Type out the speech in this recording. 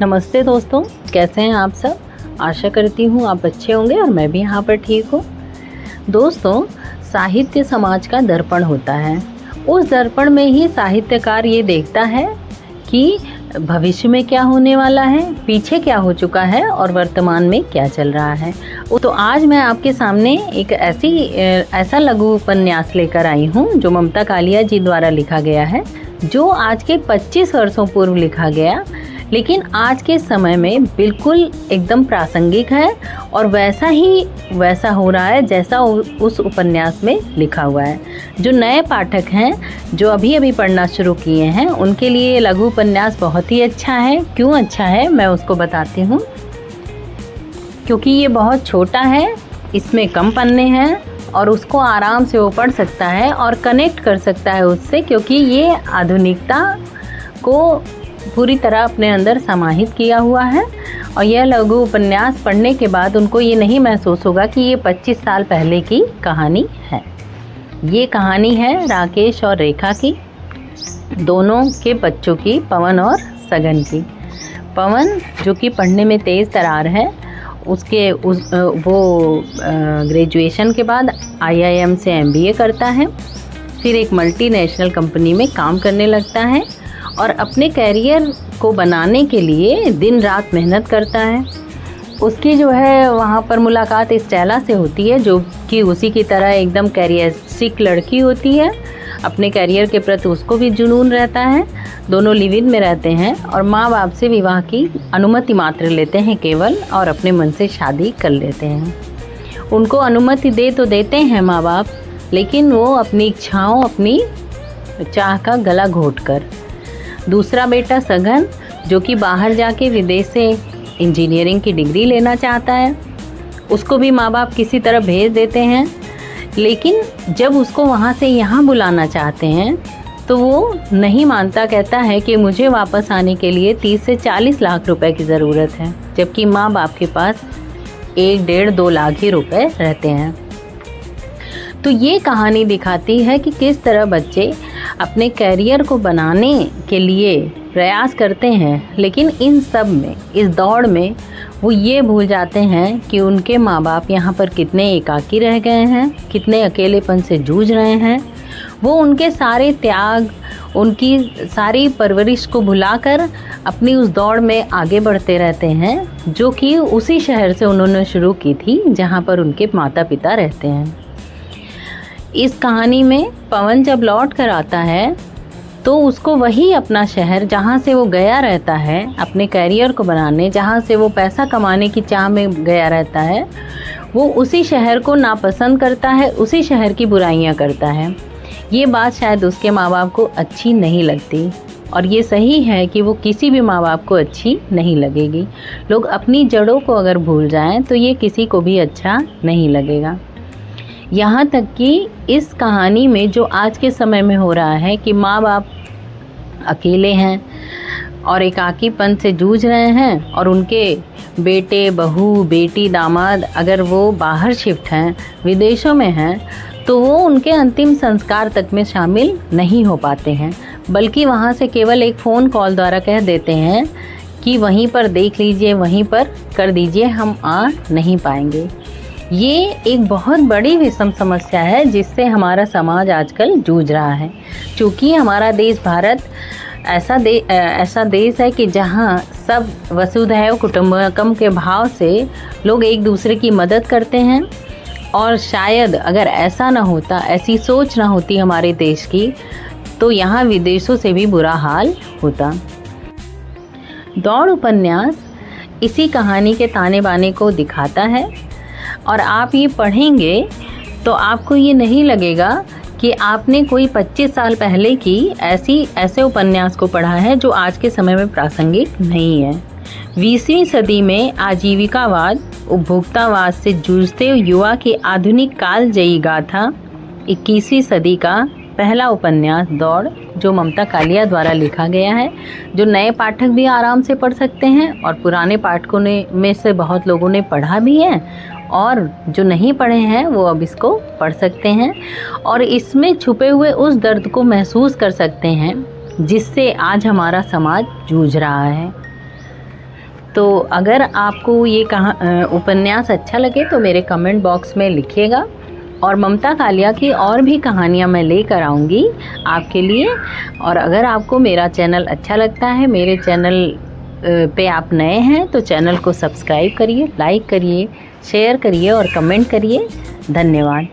नमस्ते दोस्तों, कैसे हैं आप सब। आशा करती हूँ आप अच्छे होंगे और मैं भी यहाँ पर ठीक हूँ। दोस्तों, साहित्य समाज का दर्पण होता है। उस दर्पण में ही साहित्यकार ये देखता है कि भविष्य में क्या होने वाला है, पीछे क्या हो चुका है और वर्तमान में क्या चल रहा है। तो आज मैं आपके सामने एक ऐसा लघु उपन्यास लेकर आई हूँ जो ममता कालिया जी द्वारा लिखा गया है, जो आज के 25 वर्षों पूर्व लिखा गया, लेकिन आज के समय में बिल्कुल एकदम प्रासंगिक है और वैसा हो रहा है जैसा उस उपन्यास में लिखा हुआ है। जो नए पाठक हैं, जो अभी अभी पढ़ना शुरू किए हैं, उनके लिए लघु उपन्यास बहुत ही अच्छा है। क्यों अच्छा है मैं उसको बताती हूँ। क्योंकि ये बहुत छोटा है, इसमें कम पन्ने हैं और उसको आराम से वो पढ़ सकता है और कनेक्ट कर सकता है उससे, क्योंकि ये आधुनिकता को पूरी तरह अपने अंदर समाहित किया हुआ है। और यह लघु उपन्यास पढ़ने के बाद उनको ये नहीं महसूस होगा कि ये 25 साल पहले की कहानी है। ये कहानी है राकेश और रेखा की, दोनों के बच्चों की, पवन और सगन की। पवन जो कि पढ़ने में तेज़ तरार है, वो ग्रेजुएशन के बाद IIM से MBA करता है, फिर एक मल्टीनेशनल कंपनी में काम करने लगता है और अपने कैरियर को बनाने के लिए दिन रात मेहनत करता है। उसकी जो है वहाँ पर मुलाकात स्टेला से होती है, जो कि उसी की तरह एकदम कैरियरिस्टिक लड़की होती है। अपने कैरियर के प्रति उसको भी जुनून रहता है। दोनों लिव इन में रहते हैं और माँ बाप से विवाह की अनुमति मात्र लेते हैं केवल, और अपने मन से शादी कर लेते हैं। उनको अनुमति दे तो देते हैं माँ बाप, लेकिन वो अपनी इच्छाओं, अपनी चाह का गला घोट कर। दूसरा बेटा सगन, जो कि बाहर जाके विदेश से इंजीनियरिंग की डिग्री लेना चाहता है, उसको भी माँ बाप किसी तरह भेज देते हैं। लेकिन जब उसको वहाँ से यहाँ बुलाना चाहते हैं तो वो नहीं मानता, कहता है कि मुझे वापस आने के लिए 30 से 40 लाख रुपए की ज़रूरत है, जबकि माँ बाप के पास 1-1.5-2 लाख ही रुपए रहते हैं। तो ये कहानी दिखाती है कि किस तरह बच्चे अपने कैरियर को बनाने के लिए प्रयास करते हैं, लेकिन इन सब में, इस दौड़ में वो ये भूल जाते हैं कि उनके माँ बाप यहाँ पर कितने एकाकी रह गए हैं, कितने अकेलेपन से जूझ रहे हैं। वो उनके सारे त्याग, उनकी सारी परवरिश को भुलाकर अपनी उस दौड़ में आगे बढ़ते रहते हैं, जो कि उसी शहर से उन्होंने शुरू की थी जहाँ पर उनके माता पिता रहते हैं। इस कहानी में पवन जब लौट कर आता है तो उसको वही अपना शहर, जहाँ से वो गया रहता है अपने कैरियर को बनाने, जहाँ से वो पैसा कमाने की चाह में गया रहता है, वो उसी शहर को नापसंद करता है, उसी शहर की बुराइयाँ करता है। ये बात शायद उसके माँ बाप को अच्छी नहीं लगती, और ये सही है कि वो किसी भी माँ बाप को अच्छी नहीं लगेगी। लोग अपनी जड़ों को अगर भूल जाएं तो ये किसी को भी अच्छा नहीं लगेगा। यहाँ तक कि इस कहानी में जो आज के समय में हो रहा है कि माँ बाप अकेले हैं और एकाकीपन से जूझ रहे हैं, और उनके बेटे, बहू, बेटी, दामाद अगर वो बाहर शिफ्ट हैं, विदेशों में हैं, तो वो उनके अंतिम संस्कार तक में शामिल नहीं हो पाते हैं, बल्कि वहाँ से केवल एक फ़ोन कॉल द्वारा कह देते हैं कि वहीं पर देख लीजिए, वहीं पर कर दीजिए, हम आ नहीं पाएंगे। ये एक बहुत बड़ी विषम समस्या है जिससे हमारा समाज आजकल जूझ रहा है। क्योंकि हमारा देश भारत ऐसा देश है कि जहाँ सब वसुधैव कुटुम्बकम के भाव से लोग एक दूसरे की मदद करते हैं, और शायद अगर ऐसा ना होता, ऐसी सोच ना होती हमारे देश की, तो यहाँ विदेशों से भी बुरा हाल होता। दौड़ उपन्यास इसी कहानी के ताने बाने को दिखाता है, और आप ये पढ़ेंगे तो आपको ये नहीं लगेगा कि आपने कोई 25 साल पहले की ऐसे उपन्यास को पढ़ा है जो आज के समय में प्रासंगिक नहीं है। 20वीं सदी में आजीविकावाद, उपभोक्तावाद से जूझते युवा की आधुनिक कालजयी गाथा, 21वीं सदी का पहला उपन्यास दौड़, जो ममता कालिया द्वारा लिखा गया है, जो नए पाठक भी आराम से पढ़ सकते हैं और पुराने पाठकों में से बहुत लोगों ने पढ़ा भी है, और जो नहीं पढ़े हैं वो अब इसको पढ़ सकते हैं और इसमें छुपे हुए उस दर्द को महसूस कर सकते हैं जिससे आज हमारा समाज जूझ रहा है। तो अगर आपको ये उपन्यास अच्छा लगे तो मेरे कमेंट बॉक्स में लिखिएगा, और ममता कालिया की और भी कहानियाँ मैं लेकर आऊँगी आपके लिए। और अगर आपको मेरा चैनल अच्छा लगता है, मेरे चैनल पे आप नए हैं तो चैनल को सब्सक्राइब करिए, लाइक करिए, शेयर करिए और कमेंट करिए। धन्यवाद।